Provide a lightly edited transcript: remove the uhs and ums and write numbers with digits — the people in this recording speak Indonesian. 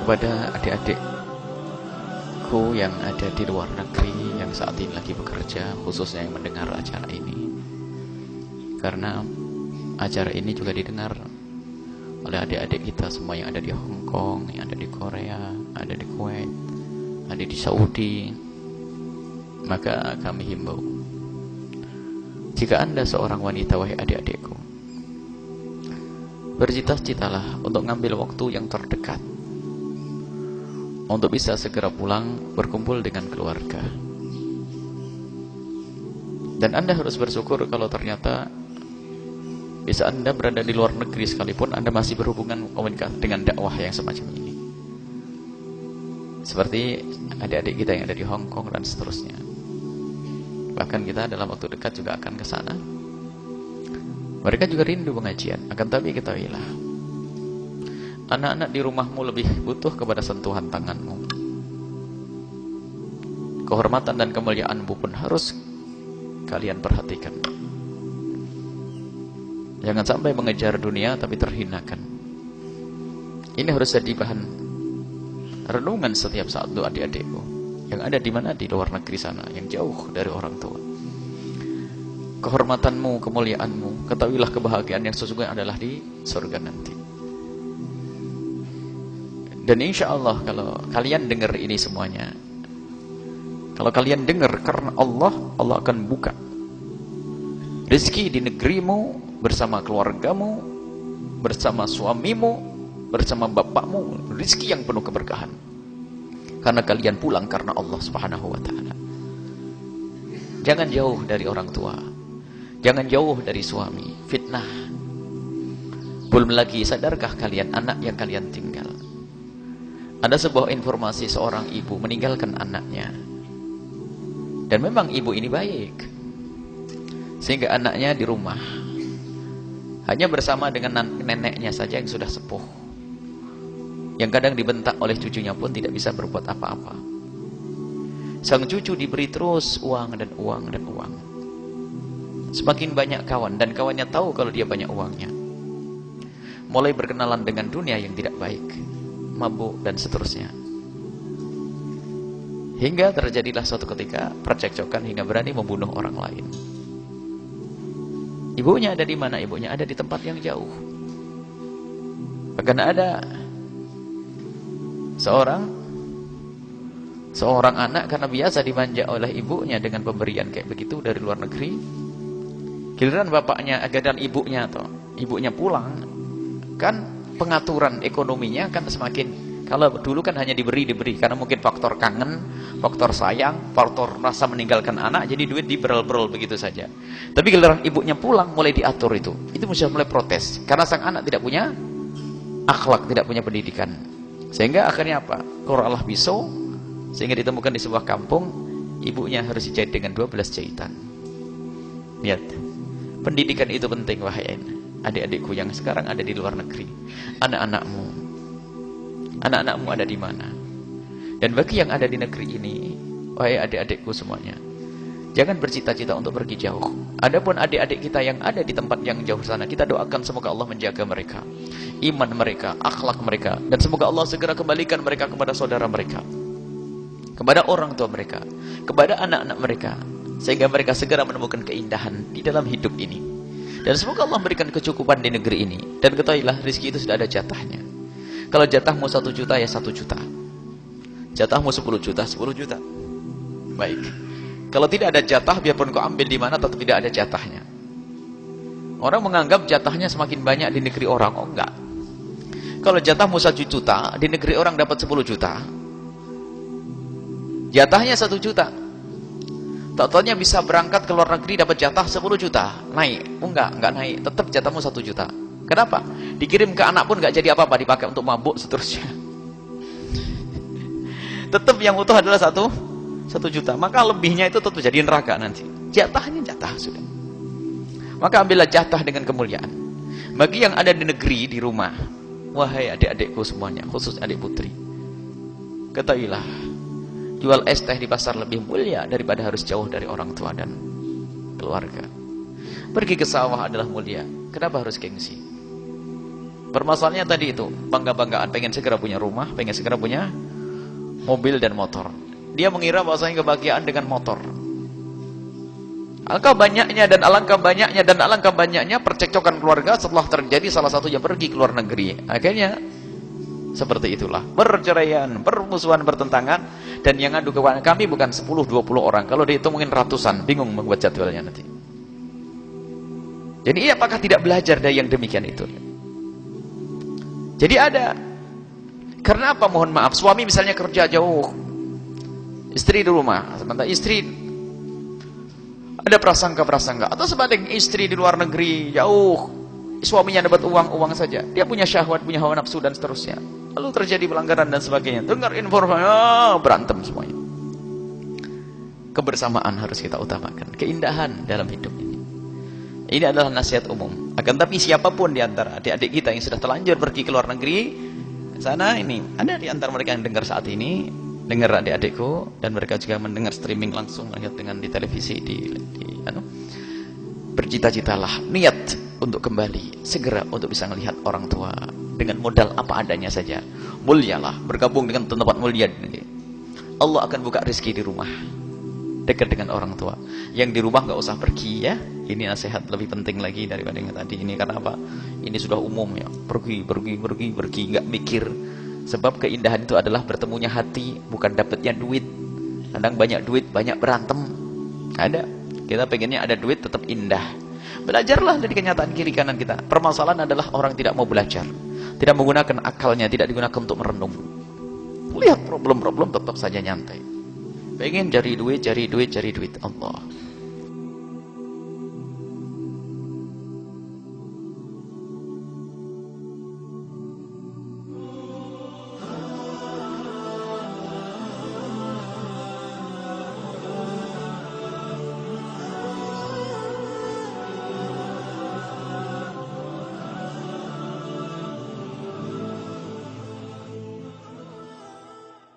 kepada adik-adikku yang ada di luar negeri yang saat ini lagi bekerja, khususnya yang mendengar acara ini, karena acara ini juga didengar oleh adik-adik kita semua yang ada di Hong Kong, yang ada di Korea, ada di Kuwait, ada di Saudi. Maka kami himbau, jika Anda seorang wanita, wahai adik-adikku, bercita-citalah untuk ngambil waktu yang terdekat untuk bisa segera pulang berkumpul dengan keluarga. Dan Anda harus bersyukur kalau ternyata bisa Anda berada di luar negeri sekalipun Anda masih berhubungan dengan dakwah yang semacam ini. Seperti adik-adik kita yang ada di Hong Kong dan seterusnya. Bahkan kita dalam waktu dekat juga akan ke sana. Mereka juga rindu pengajian. Akan tapi ketahuilah, anak-anak di rumahmu lebih butuh kepada sentuhan tanganmu. Kehormatan dan kemuliaanmu pun harus kalian perhatikan. Jangan sampai mengejar dunia tapi terhinakan. Ini harus jadi bahan renungan setiap saat untuk adik-adikku yang ada di mana, di luar negeri sana, yang jauh dari orang tua. Kehormatanmu, kemuliaanmu, ketahuilah kebahagiaan yang sesungguhnya adalah di surga nanti. Dan insya Allah kalau kalian dengar ini semuanya, kalau kalian dengar karena Allah, Allah akan buka rezeki di negerimu, bersama keluargamu, bersama suamimu, bersama bapakmu, rezeki yang penuh keberkahan. Karena kalian pulang karena Allah Subhanahu wa ta'ala. Jangan jauh dari orang tua, jangan jauh dari suami, fitnah. Belum lagi, sadarkah kalian anak yang kalian tinggal? Ada sebuah informasi seorang ibu meninggalkan anaknya. Dan memang ibu ini baik, sehingga anaknya di rumah hanya bersama dengan neneknya saja yang sudah sepuh, yang kadang dibentak oleh cucunya pun tidak bisa berbuat apa-apa. Sang cucu diberi terus uang dan uang dan uang. Semakin banyak kawan, dan kawannya tahu kalau dia banyak uangnya. Mulai berkenalan dengan dunia yang tidak baik, mabuk dan seterusnya. Hingga terjadilah suatu ketika percekcokan hingga berani membunuh orang lain. Ibunya ada di mana? Ibunya ada di tempat yang jauh. Bahkan ada seorang anak karena biasa dimanja oleh ibunya dengan pemberian kayak begitu dari luar negeri. Giliran bapaknya, dan ibunya pulang, kan pengaturan ekonominya kan semakin, kalau dulu kan hanya diberi karena mungkin faktor kangen, faktor sayang, faktor rasa meninggalkan anak, jadi duit diberol-berol begitu saja. Tapi giliran ibunya pulang mulai diatur itu sudah mulai protes karena sang anak tidak punya akhlak, tidak punya pendidikan. Sehingga akhirnya apa? Keluarlah pisau, sehingga ditemukan di sebuah kampung, ibunya harus dijahit dengan 12 jahitan. Lihat, pendidikan itu penting, wahai adik-adikku yang sekarang ada di luar negeri. Anak-anakmu ada di mana? Dan bagi yang ada di negeri ini, wahai adik-adikku semuanya, jangan bercita-cita untuk pergi jauh. Adapun adik-adik kita yang ada di tempat yang jauh sana, kita doakan semoga Allah menjaga mereka, iman mereka, akhlak mereka, dan semoga Allah segera kembalikan mereka kepada saudara mereka, kepada orang tua mereka, kepada anak-anak mereka, sehingga mereka segera menemukan keindahan di dalam hidup ini. Dan semoga Allah memberikan kecukupan di negeri ini. Dan ketahuilah, rezeki itu sudah ada jatahnya. Kalau jatahmu 1 juta, ya 1 juta. Jatahmu 10 juta, 10 juta. Baik. Kalau tidak ada jatah, biarpun kau ambil di mana, tetap tidak ada jatahnya. Orang menganggap jatahnya semakin banyak di negeri orang. Oh enggak. Kalau jatahmu 1 juta, di negeri orang dapat 10 juta. Jatahnya 1 juta. Tak-taunya bisa berangkat ke luar negeri dapat jatah 10 juta. Naik. Oh enggak naik. Tetap jatahmu 1 juta. Kenapa? Dikirim ke anak pun enggak jadi apa-apa, dipakai untuk mabuk seterusnya. Tetap yang utuh adalah 1 juta. Maka lebihnya itu tetap jadi neraka nanti. Jatahnya jatah sudah. Maka ambillah jatah dengan kemuliaan. Bagi yang ada di negeri, di rumah, wahai adik-adikku semuanya, khusus adik putri, ketahuilah, jual es teh di pasar lebih mulia daripada harus jauh dari orang tua dan keluarga. Pergi ke sawah adalah mulia. Kenapa harus gengsi? Permasalahannya tadi itu, bangga-banggaan, pengen segera punya rumah, pengen segera punya mobil dan motor. Dia mengira bahwasanya kebahagiaan dengan motor. Alangkah banyaknya dan alangkah banyaknya dan alangkah banyaknya percekcokan keluarga setelah terjadi salah satunya pergi ke luar negeri. Akhirnya seperti itulah, perceraian, permusuhan, pertentangan. Dan yang ngadu kepada kami bukan 10-20 orang, kalau dihitungin ratusan, bingung membuat jadwalnya nanti. Jadi apakah tidak belajar dari yang demikian itu? Jadi ada. Karena apa? Mohon maaf, suami misalnya kerja jauh, istri di rumah, sementara istri ada prasangka-prasangka, atau sebaliknya istri di luar negeri jauh, suaminya dapat uang saja, dia punya syahwat, punya hawa nafsu dan seterusnya, lalu terjadi pelanggaran dan sebagainya, dengar informasi, berantem semuanya. Kebersamaan harus kita utamakan, keindahan dalam hidup ini. Ini adalah nasihat umum. Akan tapi siapapun di antara adik-adik kita yang sudah terlanjur pergi ke luar negeri, sana ini ada di antara mereka yang dengar saat ini, dengar adik-adikku, dan mereka juga mendengar streaming langsung, lihat dengan di televisi, bercita-citalah, niat untuk kembali segera untuk bisa melihat orang tua dengan modal apa adanya saja. Mulialah, bergabung dengan tempat mulia. Allah akan buka rezeki di rumah, dekat dengan orang tua. Yang di rumah nggak usah pergi ya. Ini nasihat lebih penting lagi daripada yang tadi ini. Karena apa? Ini sudah umum ya. Pergi, nggak mikir. Sebab keindahan itu adalah bertemunya hati, bukan dapatnya duit. Kadang banyak duit, banyak berantem. Ada. Kita pengennya ada duit tetap indah. Belajarlah dari kenyataan kiri kanan kita. Permasalahan adalah orang tidak mau belajar, tidak menggunakan akalnya, tidak digunakan untuk merenung. Lihat problem-problem tetap saja nyantai. Pengen cari duit Allah.